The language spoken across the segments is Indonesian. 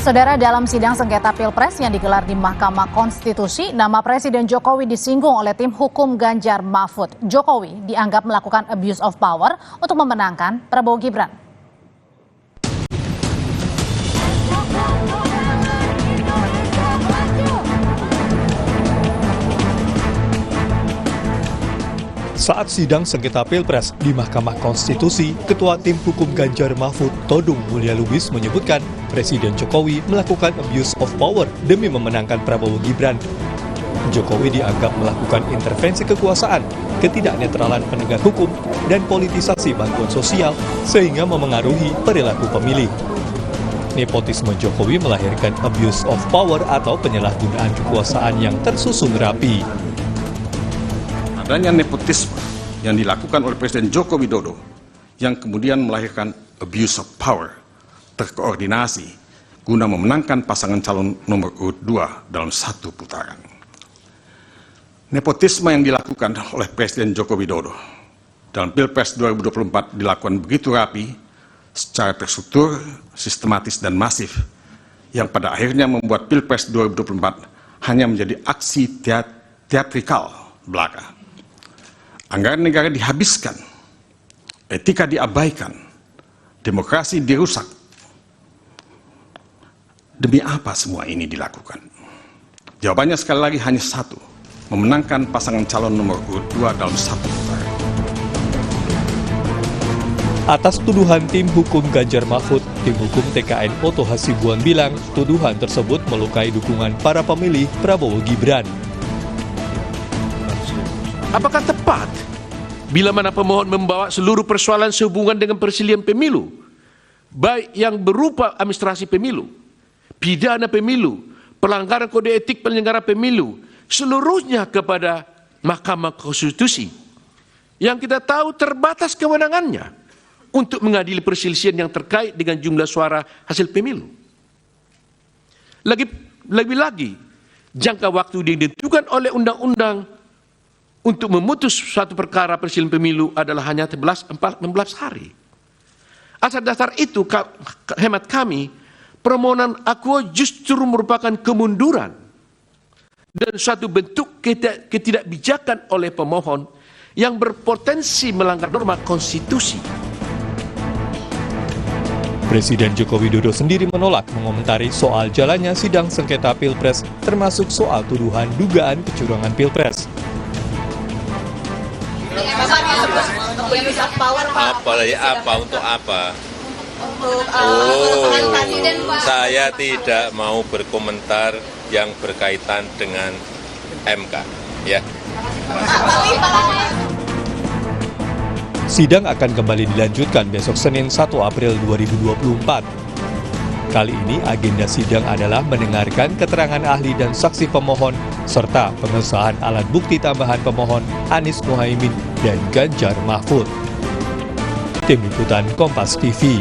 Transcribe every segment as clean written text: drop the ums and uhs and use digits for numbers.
Saudara, dalam sidang sengketa Pilpres yang digelar di Mahkamah Konstitusi, nama Presiden Jokowi disinggung oleh tim hukum Ganjar Mahfud. Jokowi dianggap melakukan abuse of power untuk memenangkan Prabowo Gibran. Saat sidang sengketa Pilpres di Mahkamah Konstitusi, Ketua Tim Hukum Ganjar Mahfud, Todung Mulya Lubis menyebutkan Presiden Jokowi melakukan abuse of power demi memenangkan Prabowo Gibran. Jokowi dianggap melakukan intervensi kekuasaan, ketidaknetralan penegak hukum, dan politisasi bantuan sosial sehingga memengaruhi perilaku pemilih. Nepotisme Jokowi melahirkan abuse of power atau penyalahgunaan kekuasaan yang tersusun rapi. Adanya nepotisme yang dilakukan oleh Presiden Joko Widodo yang kemudian melahirkan abuse of power terkoordinasi guna memenangkan pasangan calon nomor urut 2 dalam satu putaran. Nepotisme yang dilakukan oleh Presiden Joko Widodo dalam Pilpres 2024 dilakukan begitu rapi, secara terstruktur, sistematis, dan masif, yang pada akhirnya membuat Pilpres 2024 hanya menjadi aksi teatrikal belaka. Anggaran negara dihabiskan, etika diabaikan, demokrasi dirusak. Demi apa semua ini dilakukan? Jawabannya sekali lagi hanya satu, memenangkan pasangan calon nomor urut 2 dalam satu putaran. Atas tuduhan tim hukum Ganjar Mahfud, tim hukum TKN Oto Hasibuan bilang tuduhan tersebut melukai dukungan para pemilih Prabowo Gibran. Apakah tepat bila mana pemohon membawa seluruh persoalan sehubungan dengan perselihan pemilu, baik yang berupa administrasi pemilu, pidana pemilu, pelanggaran kode etik penyelenggara pemilu, seluruhnya kepada Mahkamah Konstitusi, yang kita tahu terbatas kewenangannya untuk mengadili perselisihan yang terkait dengan jumlah suara hasil pemilu. Lagi-lagi, jangka waktu yang ditentukan oleh undang-undang untuk memutus suatu perkara perselisihan pemilu adalah hanya 16 hari. Atas dasar itu, hemat kami, permohonan akuo justru merupakan kemunduran dan suatu bentuk ketidakbijakan oleh pemohon yang berpotensi melanggar norma konstitusi. Presiden Joko Widodo sendiri menolak mengomentari soal jalannya sidang sengketa Pilpres, termasuk soal tuduhan dugaan kecurangan Pilpres. Untuk apa? Saya tidak mau berkomentar yang berkaitan dengan MK, ya. Sidang akan kembali dilanjutkan besok Senin 1 April 2024. Kali ini agenda sidang adalah mendengarkan keterangan ahli dan saksi pemohon, serta pengesahan alat bukti tambahan pemohon Anies Mohaimin dan Ganjar Mahfud. Tim Liputan Kompas TV.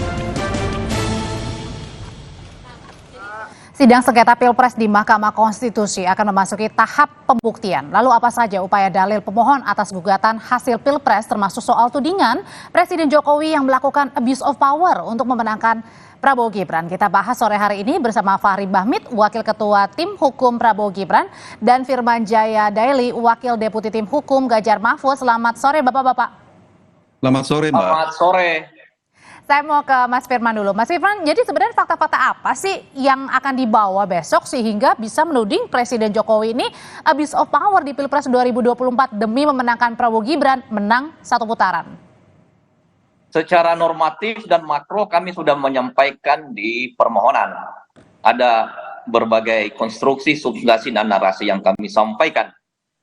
Sidang sengketa Pilpres di Mahkamah Konstitusi akan memasuki tahap pembuktian. Lalu apa saja upaya dalil pemohon atas gugatan hasil Pilpres, termasuk soal tudingan Presiden Jokowi yang melakukan abuse of power untuk memenangkan Prabowo Gibran. Kita bahas sore hari ini bersama Fahri Bahmid, Wakil Ketua Tim Hukum Prabowo Gibran, dan Firman Jaya Daily, Wakil Deputi Tim Hukum Ganjar Mahfud. Selamat sore Bapak-Bapak. Selamat sore, Mbak. Selamat sore. Saya mau ke Mas Firman dulu. Mas Firman, jadi sebenarnya fakta-fakta apa sih yang akan dibawa besok sehingga bisa menuding Presiden Jokowi ini abuse of power di Pilpres 2024 demi memenangkan Prabowo Gibran menang satu putaran? Secara normatif dan makro kami sudah menyampaikan di permohonan. Ada berbagai konstruksi, substansi, dan narasi yang kami sampaikan.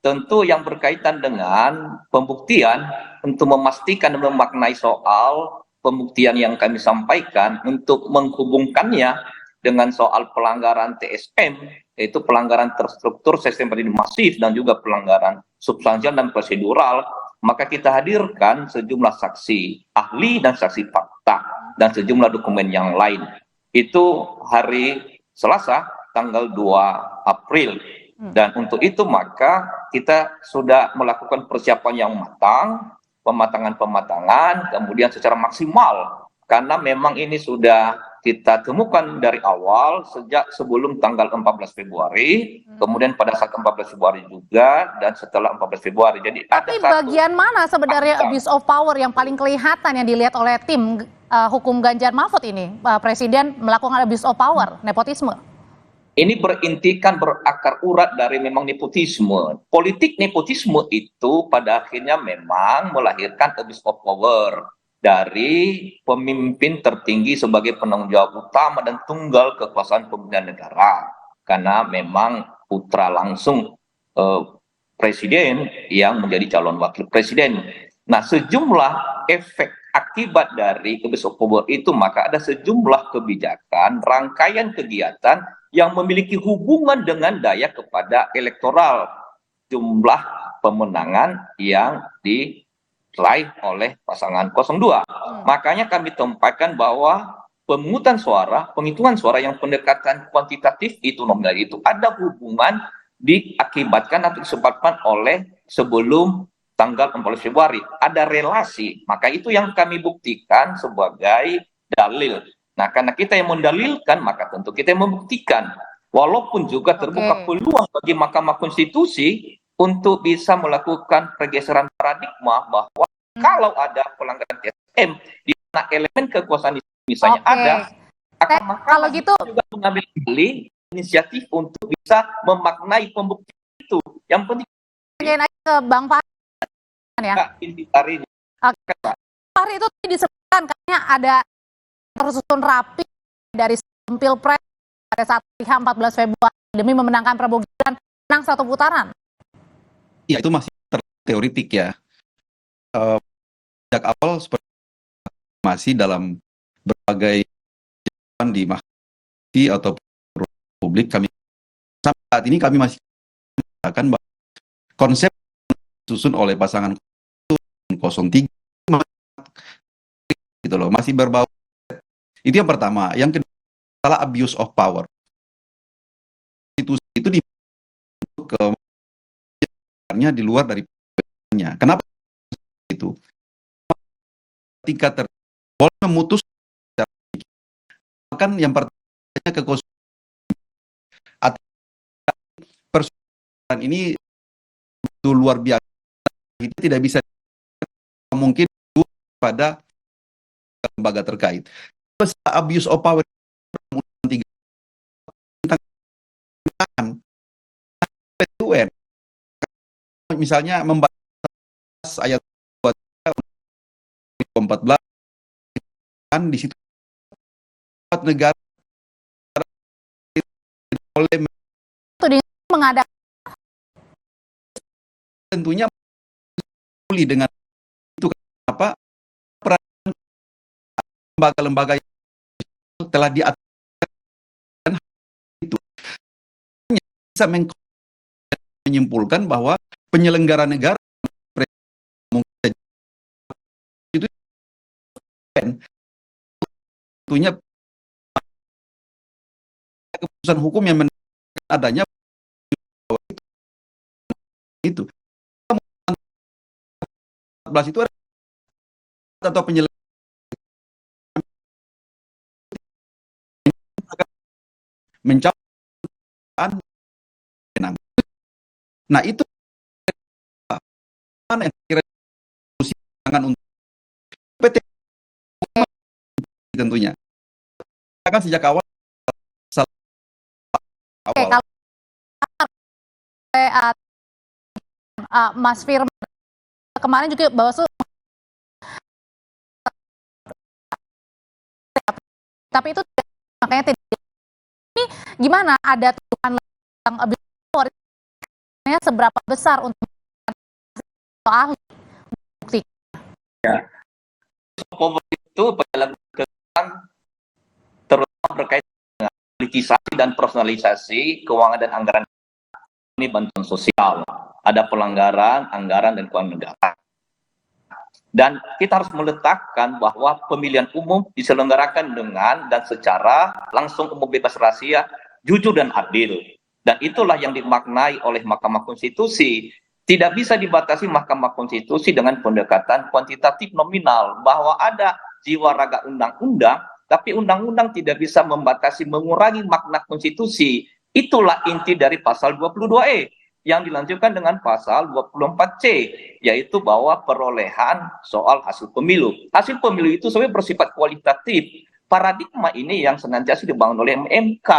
Tentu yang berkaitan dengan pembuktian untuk memastikan dan memaknai soal pembuktian yang kami sampaikan untuk menghubungkannya dengan soal pelanggaran TSM, yaitu pelanggaran terstruktur sistem pemilihan masif dan juga pelanggaran substansial dan prosedural, maka kita hadirkan sejumlah saksi ahli dan saksi fakta dan sejumlah dokumen yang lain. Itu hari Selasa tanggal 2 April. Dan untuk itu maka kita sudah melakukan persiapan yang matang, pematangan-pematangan, kemudian secara maksimal, karena memang ini sudah kita temukan dari awal sejak sebelum tanggal 14 Februari, kemudian pada saat 14 Februari juga, dan setelah 14 Februari. Jadi Tapi ada bagian mana sebenarnya abuse of power yang paling kelihatan yang dilihat oleh tim hukum Ganjar Mahfud ini? Presiden melakukan abuse of power, nepotisme. ini berintikan berakar urat dari memang nepotisme. Politik nepotisme itu pada akhirnya memang melahirkan abuse of power dari pemimpin tertinggi sebagai penanggung jawab utama dan tunggal kekuasaan pemerintahan negara. Karena memang putra langsung presiden yang menjadi calon wakil presiden. Nah, sejumlah efek akibat dari abuse of power itu, maka ada sejumlah kebijakan, rangkaian kegiatan yang memiliki hubungan dengan daya kepada elektoral, jumlah pemenangan yang diraih oleh pasangan 02. Makanya kami tempakan bahwa pemungutan suara, penghitungan suara yang pendekatan kuantitatif itu nominal itu ada hubungan diakibatkan atau disebabkan oleh sebelum tanggal 14 Februari. Ada relasi, maka itu yang kami buktikan sebagai dalil. Nah, karena kita yang mendalilkan, maka tentu kita yang membuktikan. Walaupun juga terbuka peluang bagi Mahkamah Konstitusi untuk bisa melakukan pergeseran paradigma bahwa kalau ada pelanggaran TSM di mana elemen kekuasaan misalnya ada, maka kalau gitu juga mengambil inisiatif untuk bisa memaknai pembuktian itu. Yang penting tanyain aja ke Bang Fahri ya. Fahri itu disebutkan kayaknya ada tersusun rapi dari Pilpres pada saat 14 Februari demi memenangkan Prabowo Gibran menang satu putaran. Ya, itu masih teoritik ya. Sejak awal seperti masih dalam berbagai di mahkamah atau publik, kami sampai saat ini kami masih mengatakan bahwa konsep disusun oleh pasangan 03 gitu loh, masih berbau. Itu yang pertama. Yang kedua, salah abuse of power. Itu di di luar dari nya. Kenapa itu? Ketika boleh memutus kan yang pertama kekosongan atau persoalan ini itu luar biasa, kita tidak bisa mungkin pada lembaga terkait. Abuse of power tentang PTUN misalnya membahas ayat 14 kan di situ negara oleh mengadakan tentunya dengan itu apa peran lembaga-lembaga yang telah diatur itu bisa menyimpulkan bahwa penyelenggara negara itu tentunya keputusan hukum yang adanya itu 14 itu atau penyelenggara mencapai. Nah itu mana yang kira untuk PT tentunya kan sejak awal. Oke, kalau Mas Firman kemarin juga Bawaslu tapi itu makanya tidak. Ini gimana, ada tuduhan tentang abuse of power seberapa besar untuk ahli bukti? Ya. Power itu penyalahgunaan terutama berkaitan dengan politisasi dan personalisasi keuangan dan anggaran ini bantuan sosial. Ada pelanggaran anggaran dan keuangan negara. Dan kita harus meletakkan bahwa pemilihan umum diselenggarakan dengan dan secara langsung, umum, bebas, rahasia, jujur dan adil. Dan itulah yang dimaknai oleh Mahkamah Konstitusi. Tidak bisa dibatasi Mahkamah Konstitusi dengan pendekatan kuantitatif nominal, bahwa ada jiwa raga undang-undang tapi undang-undang tidak bisa membatasi, mengurangi makna konstitusi. Itulah inti dari pasal 22E yang dilanjutkan dengan pasal 24C, yaitu bahwa perolehan soal hasil pemilu. Hasil pemilu itu sebenarnya bersifat kualitatif. Paradigma ini yang senantiasa dibangun oleh MK,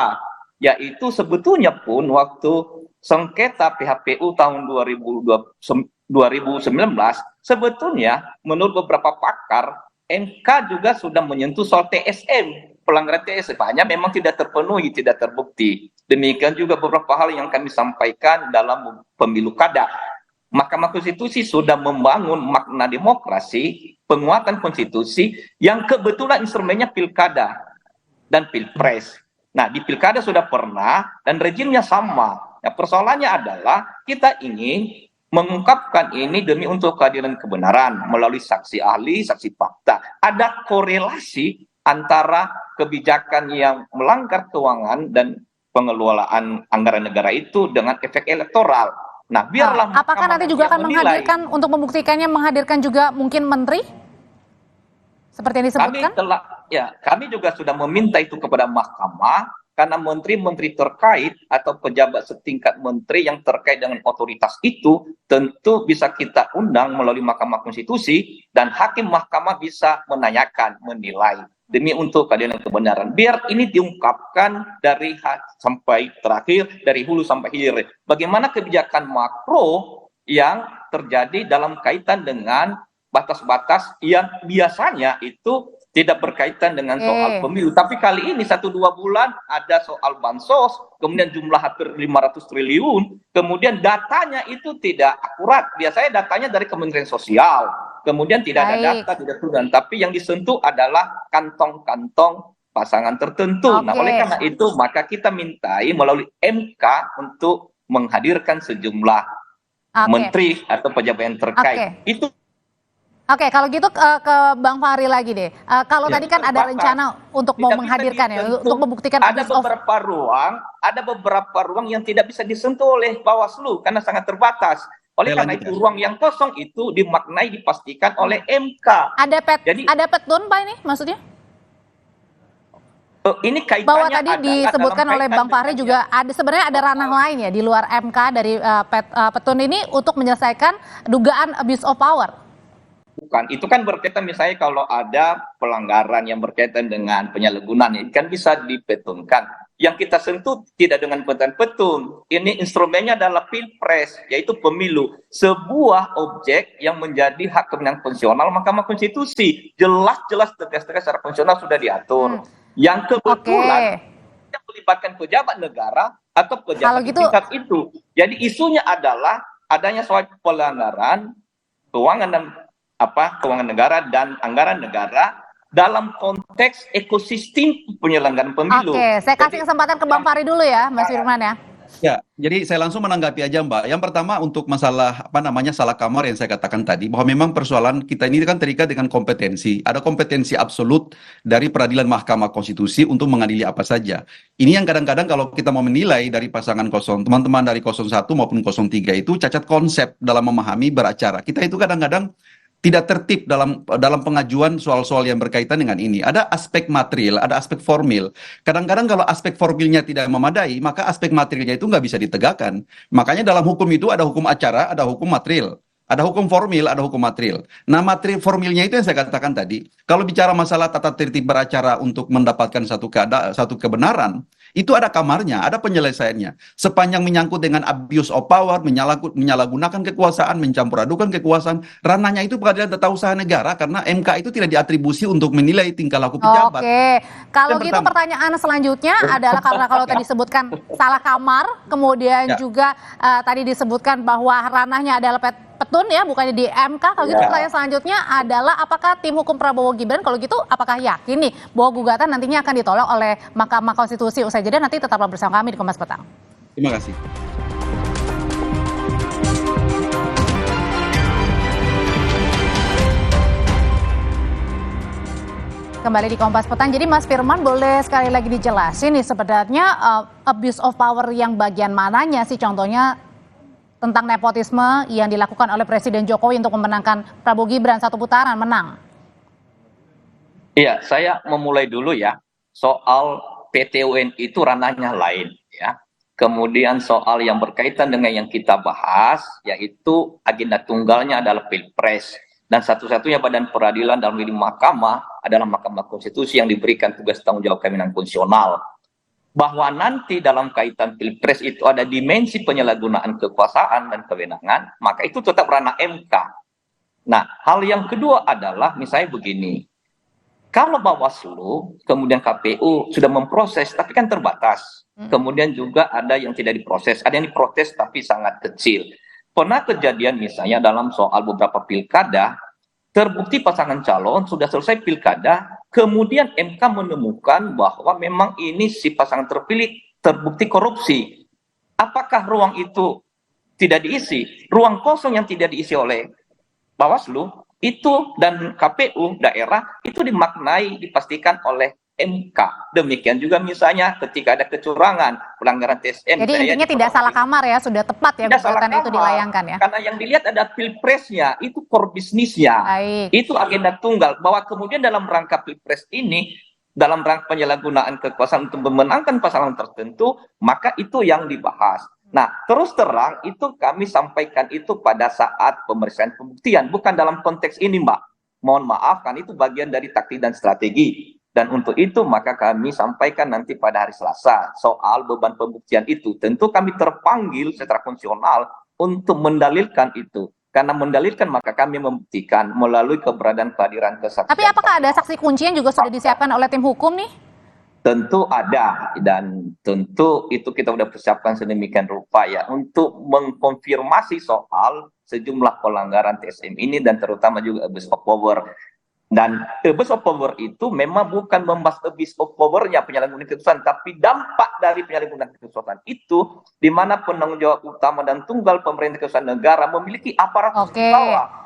yaitu sebetulnya pun waktu sengketa PHPU tahun 2019, sebetulnya menurut beberapa pakar, MK juga sudah menyentuh soal TSM, pelanggaran TSM, hanya memang tidak terpenuhi, tidak terbukti. Demikian juga beberapa hal yang kami sampaikan dalam pemilu kada. Mahkamah Konstitusi sudah membangun makna demokrasi, penguatan konstitusi, yang kebetulan instrumennya pilkada dan pilpres. Nah, di pilkada sudah pernah, dan rejimnya sama. Nah, persoalannya adalah kita ingin mengungkapkan ini demi untuk keadilan kebenaran melalui saksi ahli, saksi fakta. Ada korelasi antara kebijakan yang melanggar keuangan dan pengelolaan anggaran negara itu dengan efek elektoral. Nah, biarlah apakah nanti juga akan menghadirkan untuk membuktikannya, menghadirkan juga mungkin menteri seperti yang disebutkan? Kami juga sudah meminta itu kepada mahkamah, karena menteri-menteri terkait atau pejabat setingkat menteri yang terkait dengan otoritas itu tentu bisa kita undang melalui Mahkamah Konstitusi, dan hakim mahkamah bisa menanyakan, menilai demi untuk keadilan kebenaran. Biar ini diungkapkan dari sampai terakhir, dari hulu sampai hilir. Bagaimana kebijakan makro yang terjadi dalam kaitan dengan batas-batas yang biasanya itu tidak berkaitan dengan soal pemilu. Tapi kali ini 1-2 bulan ada soal bansos, kemudian jumlah hampir 500 triliun, kemudian datanya itu tidak akurat. Biasanya datanya dari Kementerian Sosial, kemudian tidak ada data, tidak turun. Tapi yang disentuh adalah kantong-kantong pasangan tertentu. Nah, oleh karena itu maka kita mintai melalui MK untuk menghadirkan sejumlah menteri atau pejabat yang terkait. Itu Oke, kalau gitu ke Bang Fahri lagi deh. Kalau tadi kan ada rencana untuk mau menghadirkan untuk membuktikan ada beberapa ruang yang tidak bisa disentuh oleh Bawaslu karena sangat terbatas. Oleh karena itu ruang yang kosong itu dimaknai, dipastikan oleh MK. Ada petun Pak ini maksudnya? Ini kaitannya bahwa tadi disebutkan oleh Bang Fahri juga ada sebenarnya ada ranah lain ya di luar MK dari petun ini untuk menyelesaikan dugaan abuse of power. Bukan, itu kan berkaitan misalnya kalau ada pelanggaran yang berkaitan dengan penyalahgunaan, ini kan bisa dipetunkan. Yang kita sentuh tidak dengan petun. Ini instrumennya adalah pilpres, yaitu pemilu. Sebuah objek yang menjadi hak kewenangan konstitusional Mahkamah Konstitusi. Jelas-jelas tegas-tegas secara konstitusional sudah diatur. Yang kebetulan yang melibatkan pejabat negara atau pejabat tingkat itu. Jadi isunya adalah adanya soal pelanggaran keuangan negara dan anggaran negara dalam konteks ekosistem penyelenggaraan pemilu. Oke, saya kasih kesempatan ke Bang Fahri dulu ya, Mas Firman ya. Ya, jadi saya langsung menanggapi aja Mbak. Yang pertama untuk masalah salah kamar yang saya katakan tadi, bahwa memang persoalan kita ini kan terikat dengan kompetensi. Ada kompetensi absolut dari peradilan Mahkamah Konstitusi untuk mengadili apa saja. Ini yang kadang-kadang kalau kita mau menilai dari pasangan teman-teman dari 01 maupun 03 itu cacat konsep dalam memahami beracara. Kita itu kadang-kadang tidak tertib dalam pengajuan soal-soal yang berkaitan dengan ini. Ada aspek material, ada aspek formil. Kadang-kadang kalau aspek formilnya tidak memadai, maka aspek materialnya itu nggak bisa ditegakkan. Makanya dalam hukum itu ada hukum acara, ada hukum material. Ada hukum formil, ada hukum material. Nah, materi formilnya itu yang saya katakan tadi. Kalau bicara masalah tata tertib beracara untuk mendapatkan satu kebenaran, itu ada kamarnya, ada penyelesaiannya. Sepanjang menyangkut dengan abuse of power, menyalahgunakan kekuasaan, mencampur adukan kekuasaan, ranahnya itu pengadilan tata usaha negara karena MK itu tidak diatribusi untuk menilai tingkah laku pejabat. Oke, kalau gitu pertanyaan selanjutnya adalah karena kalau tadi disebutkan salah kamar, kemudian juga tadi disebutkan bahwa ranahnya adalah petun ya, bukannya di MK. Kalau gitu pertanyaan selanjutnya adalah apakah tim hukum Prabowo Gibran kalau gitu apakah yakin nih bahwa gugatan nantinya akan ditolak oleh Mahkamah Konstitusi? Usai jeda nanti tetaplah bersama kami di Kompas Petang. Terima kasih. Kembali di Kompas Petang. Jadi Mas Firman boleh sekali lagi dijelasin nih sebenarnya abuse of power yang bagian mananya sih, contohnya tentang nepotisme yang dilakukan oleh Presiden Jokowi untuk memenangkan Prabowo Gibran satu putaran menang. Iya, saya memulai dulu ya. Soal PT UN itu ranahnya lain ya. Kemudian soal yang berkaitan dengan yang kita bahas, yaitu agenda tunggalnya adalah Pilpres. Dan satu-satunya badan peradilan dalam diri mahkamah adalah Mahkamah Konstitusi yang diberikan tugas tanggung jawab kewenangan konstitusional. Bahwa nanti dalam kaitan Pilpres itu ada dimensi penyalahgunaan kekuasaan dan kewenangan, maka itu tetap ranah MK. Nah, hal yang kedua adalah misalnya begini, kalau Bawaslu, kemudian KPU sudah memproses, tapi kan terbatas. Kemudian juga ada yang tidak diproses, ada yang diprotes tapi sangat kecil. Pernah kejadian misalnya dalam soal beberapa pilkada, terbukti pasangan calon sudah selesai pilkada, kemudian MK menemukan bahwa memang ini si pasangan terpilih terbukti korupsi. Apakah ruang itu tidak diisi? Ruang kosong yang tidak diisi oleh Bawaslu itu dan KPU daerah itu dimaknai, dipastikan oleh MK. Demikian juga misalnya ketika ada kecurangan, pelanggaran TSM. Jadi intinya tidak salah kamar ya, sudah tepat ya gugatan itu dilayangkan ya. Karena yang dilihat ada pilpresnya, itu core bisnisnya. Baik. Itu agenda tunggal. Bahwa kemudian dalam rangka pilpres ini, dalam rangka penyalahgunaan kekuasaan untuk memenangkan pasangan tertentu, maka itu yang dibahas. Nah, terus terang itu kami sampaikan itu pada saat pemeriksaan pembuktian, bukan dalam konteks ini, Mbak. Mohon maaf, kan itu bagian dari taktik dan strategi. Dan untuk itu maka kami sampaikan nanti pada hari Selasa soal beban pembuktian itu. Tentu kami terpanggil secara konstitusional untuk mendalilkan itu. Karena mendalilkan maka kami membuktikan melalui keberadaan kehadiran kesaksian. Tapi apakah ada saksi kunci yang juga sudah disiapkan oleh tim hukum nih? Tentu ada, dan tentu itu kita sudah persiapkan sedemikian rupa ya untuk mengkonfirmasi soal sejumlah pelanggaran TSM ini dan terutama juga abuse of power. Dan abuse of power itu memang bukan membahas abuse of power-nya penyalahgunaan kekuasaan, tapi dampak dari penyalahgunaan kekuasaan itu di mana penanggung jawab utama dan tunggal pemerintah kekuasaan negara memiliki aparatus di bawah,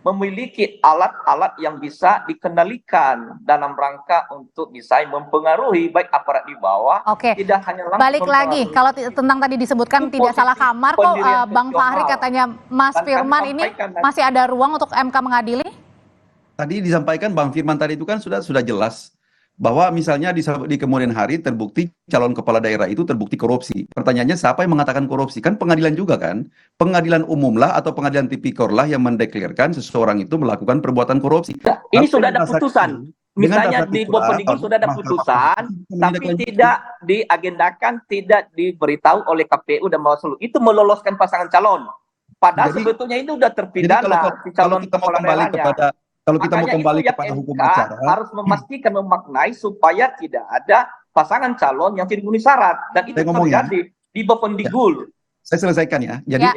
memiliki alat-alat yang bisa dikendalikan dalam rangka untuk bisa mempengaruhi baik aparat di bawah, tidak hanya langsung. Balik lagi, kalau tentang tadi disebutkan tidak salah kamar, kok Bang Fahri katanya Mas Firman ini masih ada ruang untuk MK mengadili? Tadi disampaikan Bang Firman tadi itu kan sudah jelas bahwa misalnya di kemudian hari terbukti calon kepala daerah itu terbukti korupsi. Pertanyaannya siapa yang mengatakan korupsi? Kan pengadilan juga kan? Pengadilan umum lah atau pengadilan tipikor lah yang mendeklarasikan seseorang itu melakukan perbuatan korupsi. Ini sudah ada putusan. Misalnya di Bopendigul sudah ada putusan, tapi tidak diagendakan, tidak diberitahu oleh KPU dan Bawaslu. Itu meloloskan pasangan calon. Padahal sebetulnya ini sudah terpidana si calon kepala daerahnya. Kalau kita mau kembali kepada hukum acara, harus memastikan memaknai supaya tidak ada pasangan calon yang tidak memenuhi syarat, dan itu terjadi di Bopendigul. Saya selesaikan ya. Jadi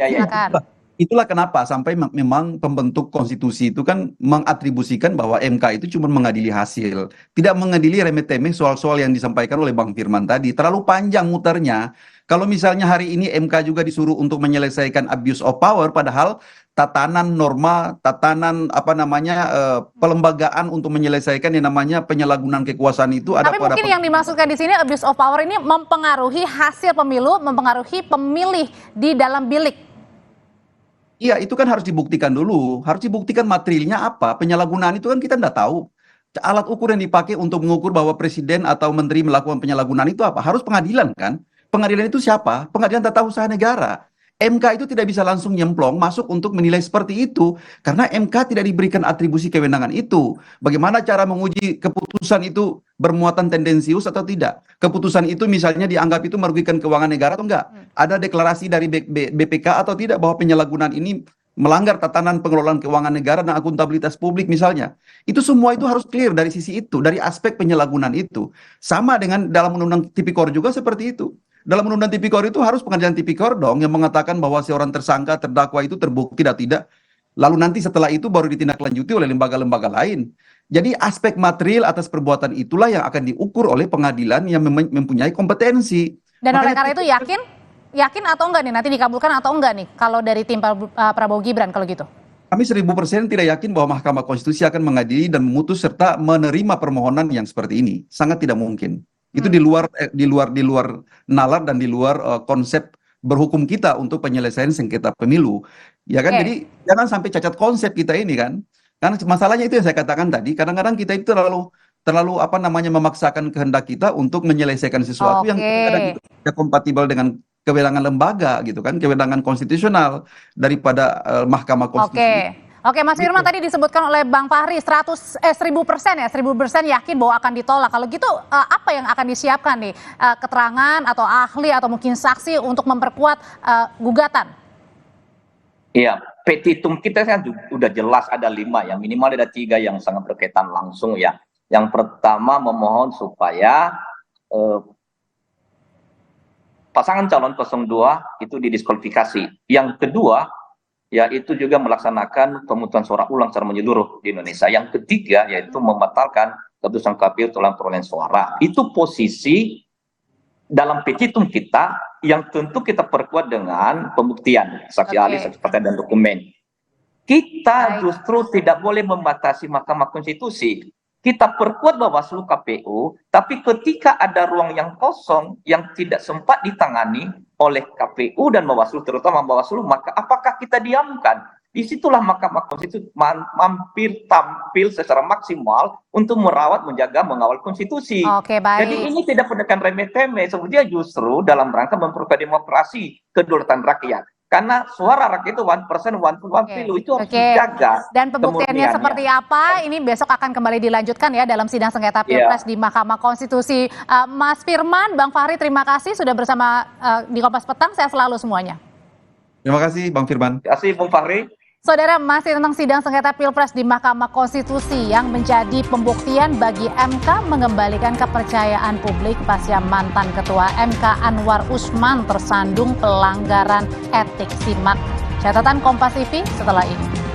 itulah kenapa sampai memang pembentuk konstitusi itu kan mengatribusikan bahwa MK itu cuma mengadili hasil, tidak mengadili remeh-temeh soal-soal yang disampaikan oleh Bang Firman tadi. Terlalu panjang muternya. Kalau misalnya hari ini MK juga disuruh untuk menyelesaikan abuse of power, padahal tatanan norma, tatanan pelembagaan untuk menyelesaikan yang namanya penyalahgunaan kekuasaan itu ada. Tapi mungkin yang dimaksudkan di sini abuse of power ini mempengaruhi hasil pemilu, mempengaruhi pemilih di dalam bilik. Iya, itu kan harus dibuktikan dulu. Harus dibuktikan materialnya apa. Penyalahgunaan itu kan kita tidak tahu. Alat ukur yang dipakai untuk mengukur bahwa presiden atau menteri melakukan penyalahgunaan itu apa? Harus pengadilan kan? Pengadilan itu siapa? Pengadilan Tata Usaha Negara. MK itu tidak bisa langsung nyemplong masuk untuk menilai seperti itu. Karena MK tidak diberikan atribusi kewenangan itu. Bagaimana cara menguji keputusan itu bermuatan tendensius atau tidak? Keputusan itu misalnya dianggap itu merugikan keuangan negara atau enggak? Ada deklarasi dari BPK atau tidak bahwa penyalahgunaan ini melanggar tatanan pengelolaan keuangan negara dan akuntabilitas publik misalnya. Itu semua itu harus clear dari sisi itu, dari aspek penyalahgunaan itu. Sama dengan dalam Undang-Undang Tipikor juga seperti itu. Dalam Undang-Undang Tipikor itu harus pengadilan tipikor dong yang mengatakan bahwa seorang tersangka, terdakwa itu terbukti dan tidak. Lalu nanti setelah itu baru ditindaklanjuti oleh lembaga-lembaga lain. Jadi aspek material atas perbuatan itulah yang akan diukur oleh pengadilan yang mempunyai kompetensi. Dan oleh karena itu yakin atau enggak nih nanti dikabulkan atau enggak nih kalau dari tim Prabowo Gibran kalau gitu? Kami 1000% tidak yakin bahwa Mahkamah Konstitusi akan mengadili dan memutus serta menerima permohonan yang seperti ini. Sangat tidak mungkin. Itu di luar nalar dan di luar konsep berhukum kita untuk penyelesaian sengketa pemilu. Ya kan? Jadi jangan sampai cacat konsep kita ini kan. Karena masalahnya itu yang saya katakan tadi, kadang-kadang kita itu terlalu apa namanya memaksakan kehendak kita untuk menyelesaikan sesuatu yang Oke. kadang-kadang itu tidak kompatibel dengan kewenangan lembaga gitu kan, kewenangan konstitusional daripada Mahkamah Konstitusi. Oke, Mas Firman tadi disebutkan oleh Bang Fahri 1000% ya, 1000% yakin bahwa akan ditolak. Kalau gitu apa yang akan disiapkan nih? Keterangan atau ahli atau mungkin saksi untuk memperkuat gugatan? Iya, petitum kita kan sudah jelas ada 5 ya, minimal ada 3 yang sangat berkaitan langsung ya. Yang pertama memohon supaya pasangan calon 02 itu didiskualifikasi. Yang kedua yaitu juga melaksanakan pemungutan suara ulang secara menyeluruh di Indonesia. Yang ketiga yaitu membatalkan keputusan KPU tentang perolehan suara. Itu posisi dalam petitum kita yang tentu kita perkuat dengan pembuktian saksi ahli, saksi fakta dan dokumen. Kita justru tidak boleh membatasi Mahkamah Konstitusi. Kita perkuat Bawaslu KPU, tapi ketika ada ruang yang kosong yang tidak sempat ditangani oleh KPU dan Bawaslu, terutama Bawaslu, maka apakah kita diamkan? Disitulah Mahkamah Konstitusi mampir tampil secara maksimal untuk merawat, menjaga, mengawal konstitusi. Oke, baik. Jadi ini tidak pendekatan remeh-temeh, sebetulnya justru dalam rangka memperkuat demokrasi, kedaulatan rakyat. Karena suara rakyat itu 1%, 1 pilu itu harus dijaga. Dan pembuktiannya seperti apa? Ini besok akan kembali dilanjutkan ya dalam sidang sengketa Pilpres di Mahkamah Konstitusi. Mas Firman, Bang Fahri, terima kasih sudah bersama di Kompas Petang. Saya selalu semuanya. Terima kasih Bang Firman. Terima kasih Bung Fahri. Saudara, masih tentang sidang sengketa Pilpres di Mahkamah Konstitusi yang menjadi pembuktian bagi MK mengembalikan kepercayaan publik pasca mantan Ketua MK Anwar Usman tersandung pelanggaran etik. Simak catatan Kompas TV setelah ini.